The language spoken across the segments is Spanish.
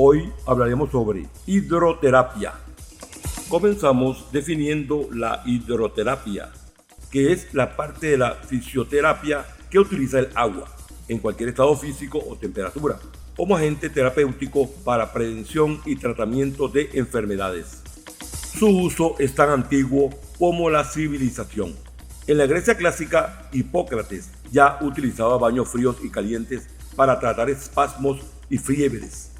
Hoy hablaremos sobre hidroterapia. Comenzamos definiendo la hidroterapia, que es la parte de la fisioterapia que utiliza el agua, en cualquier estado físico o temperatura, como agente terapéutico para prevención y tratamiento de enfermedades. Su uso es tan antiguo como la civilización. En la Grecia clásica, Hipócrates ya utilizaba baños fríos y calientes para tratar espasmos y fiebres.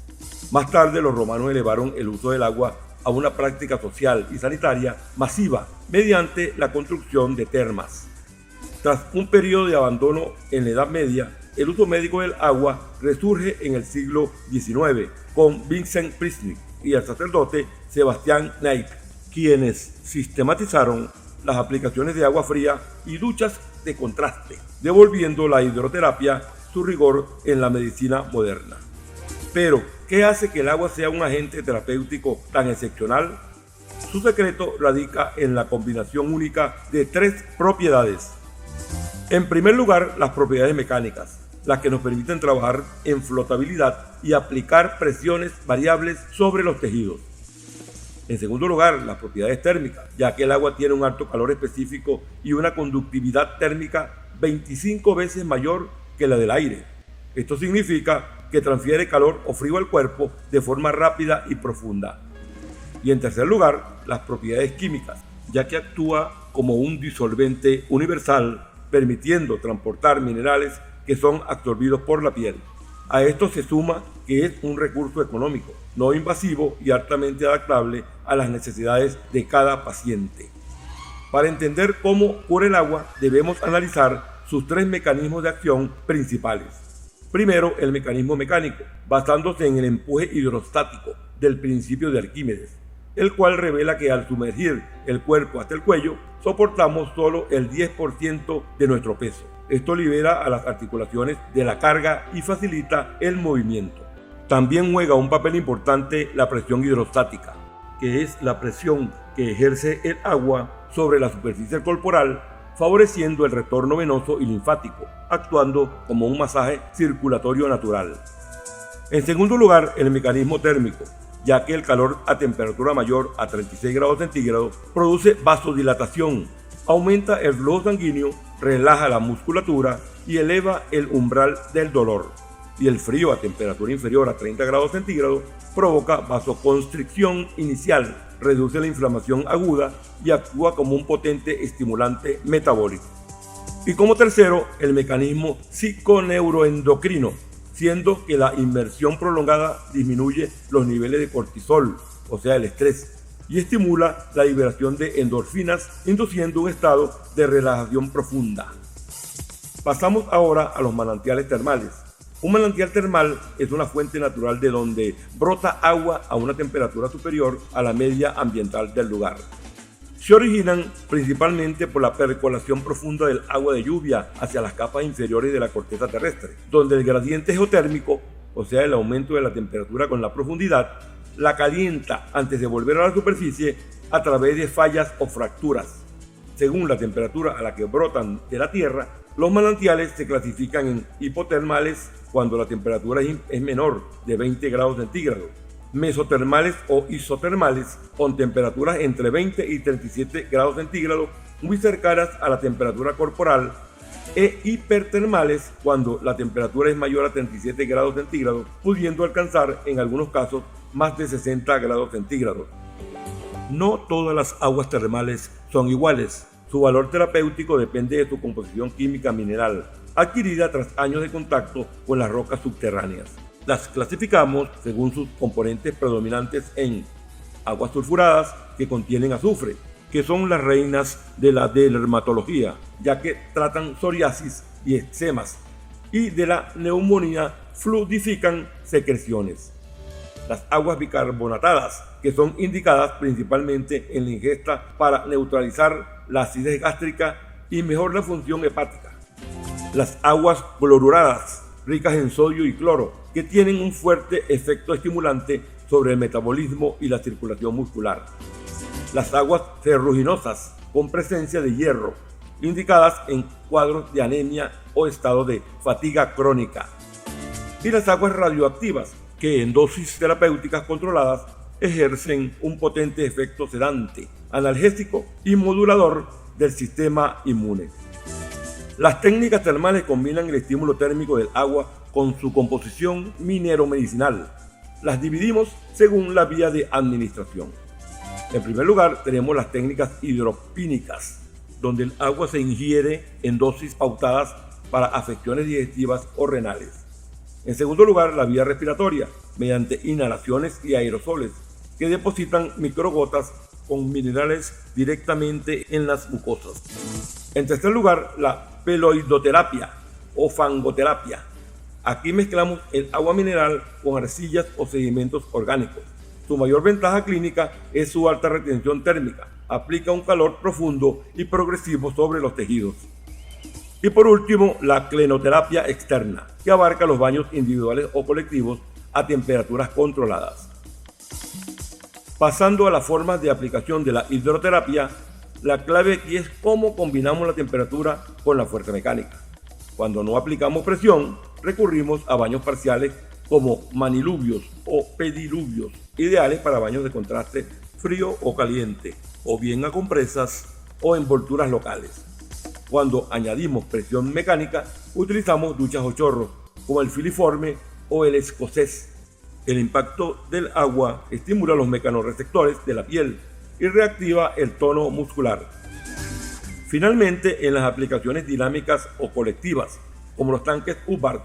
Más tarde, los romanos elevaron el uso del agua a una práctica social y sanitaria masiva mediante la construcción de termas. Tras un periodo de abandono en la Edad Media, el uso médico del agua resurge en el siglo XIX con Vincent Priestley y el sacerdote Sebastián Kneipp, quienes sistematizaron las aplicaciones de agua fría y duchas de contraste, devolviendo la hidroterapia su rigor en la medicina moderna. Pero, ¿qué hace que el agua sea un agente terapéutico tan excepcional? Su secreto radica en la combinación única de tres propiedades. En primer lugar, las propiedades mecánicas, las que nos permiten trabajar en flotabilidad y aplicar presiones variables sobre los tejidos. En segundo lugar, las propiedades térmicas, ya que el agua tiene un alto calor específico y una conductividad térmica 25 veces mayor que la del aire. Esto significa que transfiere calor o frío al cuerpo de forma rápida y profunda. Y en tercer lugar, las propiedades químicas, ya que actúa como un disolvente universal, permitiendo transportar minerales que son absorbidos por la piel. A esto se suma que es un recurso económico, no invasivo y altamente adaptable a las necesidades de cada paciente. Para entender cómo ocurre el agua, debemos analizar sus tres mecanismos de acción principales. Primero, el mecanismo mecánico, basándose en el empuje hidrostático del principio de Arquímedes, el cual revela que al sumergir el cuerpo hasta el cuello, soportamos solo el 10% de nuestro peso. Esto libera a las articulaciones de la carga y facilita el movimiento. También juega un papel importante la presión hidrostática, que es la presión que ejerce el agua sobre la superficie corporal, favoreciendo el retorno venoso y linfático, actuando como un masaje circulatorio natural. En segundo lugar, el mecanismo térmico, ya que el calor a temperatura mayor a 36 grados centígrados produce vasodilatación, aumenta el flujo sanguíneo, relaja la musculatura y eleva el umbral del dolor. Y el frío a temperatura inferior a 30 grados centígrados provoca vasoconstricción inicial, reduce la inflamación aguda y actúa como un potente estimulante metabólico. Y como tercero, el mecanismo psiconeuroendocrino, siendo que la inmersión prolongada disminuye los niveles de cortisol, o sea el estrés, y estimula la liberación de endorfinas, induciendo un estado de relajación profunda. Pasamos ahora a los manantiales termales. Un manantial termal es una fuente natural de donde brota agua a una temperatura superior a la media ambiental del lugar. Se originan principalmente por la percolación profunda del agua de lluvia hacia las capas inferiores de la corteza terrestre, donde el gradiente geotérmico, o sea el aumento de la temperatura con la profundidad, la calienta antes de volver a la superficie a través de fallas o fracturas. Según la temperatura a la que brotan de la tierra, los manantiales se clasifican en hipotermales cuando la temperatura es menor de 20 grados centígrados, mesotermales o isotermales con temperaturas entre 20 y 37 grados centígrados muy cercanas a la temperatura corporal, e hipertermales cuando la temperatura es mayor a 37 grados centígrados, pudiendo alcanzar en algunos casos más de 60 grados centígrados. No todas las aguas termales son iguales. Su valor terapéutico depende de su composición química mineral, adquirida tras años de contacto con las rocas subterráneas. Las clasificamos según sus componentes predominantes en aguas sulfuradas que contienen azufre, que son las reinas de la dermatología, ya que tratan psoriasis y eczemas, y de la neumonía fluidifican secreciones. Las aguas bicarbonatadas, que son indicadas principalmente en la ingesta para neutralizar la acidez gástrica y mejorar la función hepática. Las aguas cloruradas, ricas en sodio y cloro, que tienen un fuerte efecto estimulante sobre el metabolismo y la circulación muscular. Las aguas ferruginosas, con presencia de hierro, indicadas en cuadros de anemia o estado de fatiga crónica. Y las aguas radioactivas, que en dosis terapéuticas controladas ejercen un potente efecto sedante, analgésico y modulador del sistema inmune. Las técnicas termales combinan el estímulo térmico del agua con su composición minero-medicinal. Las dividimos según la vía de administración. En primer lugar, tenemos las técnicas hidropínicas, donde el agua se ingiere en dosis pautadas para afecciones digestivas o renales. En segundo lugar, la vía respiratoria, mediante inhalaciones y aerosoles, que depositan microgotas con minerales directamente en las mucosas. En tercer lugar, la peloidoterapia o fangoterapia. Aquí mezclamos el agua mineral con arcillas o sedimentos orgánicos. Su mayor ventaja clínica es su alta retención térmica. Aplica un calor profundo y progresivo sobre los tejidos. Y por último, la clenoterapia externa, que abarca los baños individuales o colectivos a temperaturas controladas. Pasando a las formas de aplicación de la hidroterapia, la clave aquí es cómo combinamos la temperatura con la fuerza mecánica. Cuando no aplicamos presión, recurrimos a baños parciales como maniluvios o pediluvios, ideales para baños de contraste frío o caliente, o bien a compresas o envolturas locales. Cuando añadimos presión mecánica, utilizamos duchas o chorros, como el filiforme o el escocés. El impacto del agua estimula los mecanorreceptores de la piel y reactiva el tono muscular. Finalmente, en las aplicaciones dinámicas o colectivas, como los tanques Hubbard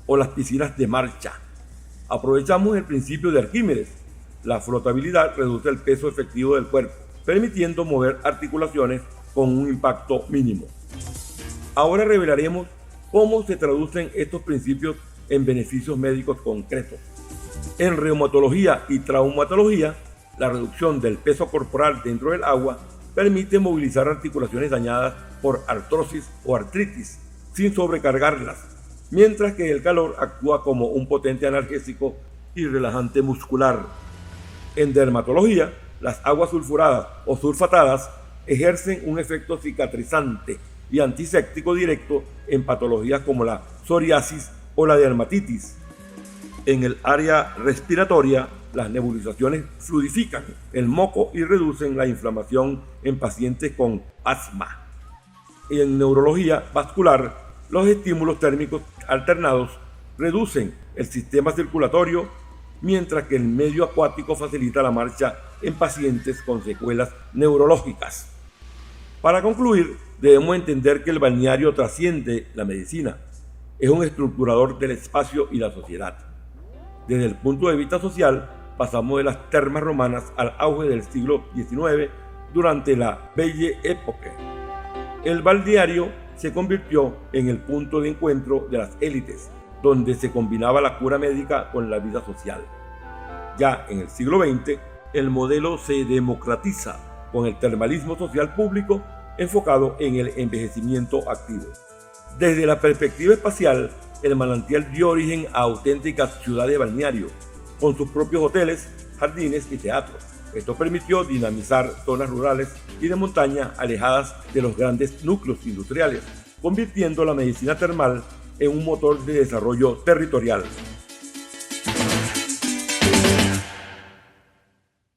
o las piscinas de marcha, aprovechamos el principio de Arquímedes. La flotabilidad reduce el peso efectivo del cuerpo, permitiendo mover articulaciones con un impacto mínimo. Ahora revelaremos cómo se traducen estos principios en beneficios médicos concretos. En reumatología y traumatología, la reducción del peso corporal dentro del agua permite movilizar articulaciones dañadas por artrosis o artritis sin sobrecargarlas, mientras que el calor actúa como un potente analgésico y relajante muscular. En dermatología, las aguas sulfuradas o sulfatadas ejercen un efecto cicatrizante y antiséptico directo en patologías como la psoriasis o la dermatitis. En el área respiratoria, las nebulizaciones fluidifican el moco y reducen la inflamación en pacientes con asma. Y en neurología vascular, los estímulos térmicos alternados reducen el sistema circulatorio, mientras que el medio acuático facilita la marcha en pacientes con secuelas neurológicas. Para concluir, debemos entender que el balneario trasciende la medicina. Es un estructurador del espacio y la sociedad. Desde el punto de vista social, pasamos de las termas romanas al auge del siglo XIX durante la Belle Époque. El balneario se convirtió en el punto de encuentro de las élites, donde se combinaba la cura médica con la vida social. Ya en el siglo XX, el modelo se democratiza con el termalismo social público enfocado en el envejecimiento activo. Desde la perspectiva espacial, el manantial dio origen a auténticas ciudades balneario, con sus propios hoteles, jardines y teatros. Esto permitió dinamizar zonas rurales y de montaña alejadas de los grandes núcleos industriales, convirtiendo la medicina termal en un motor de desarrollo territorial.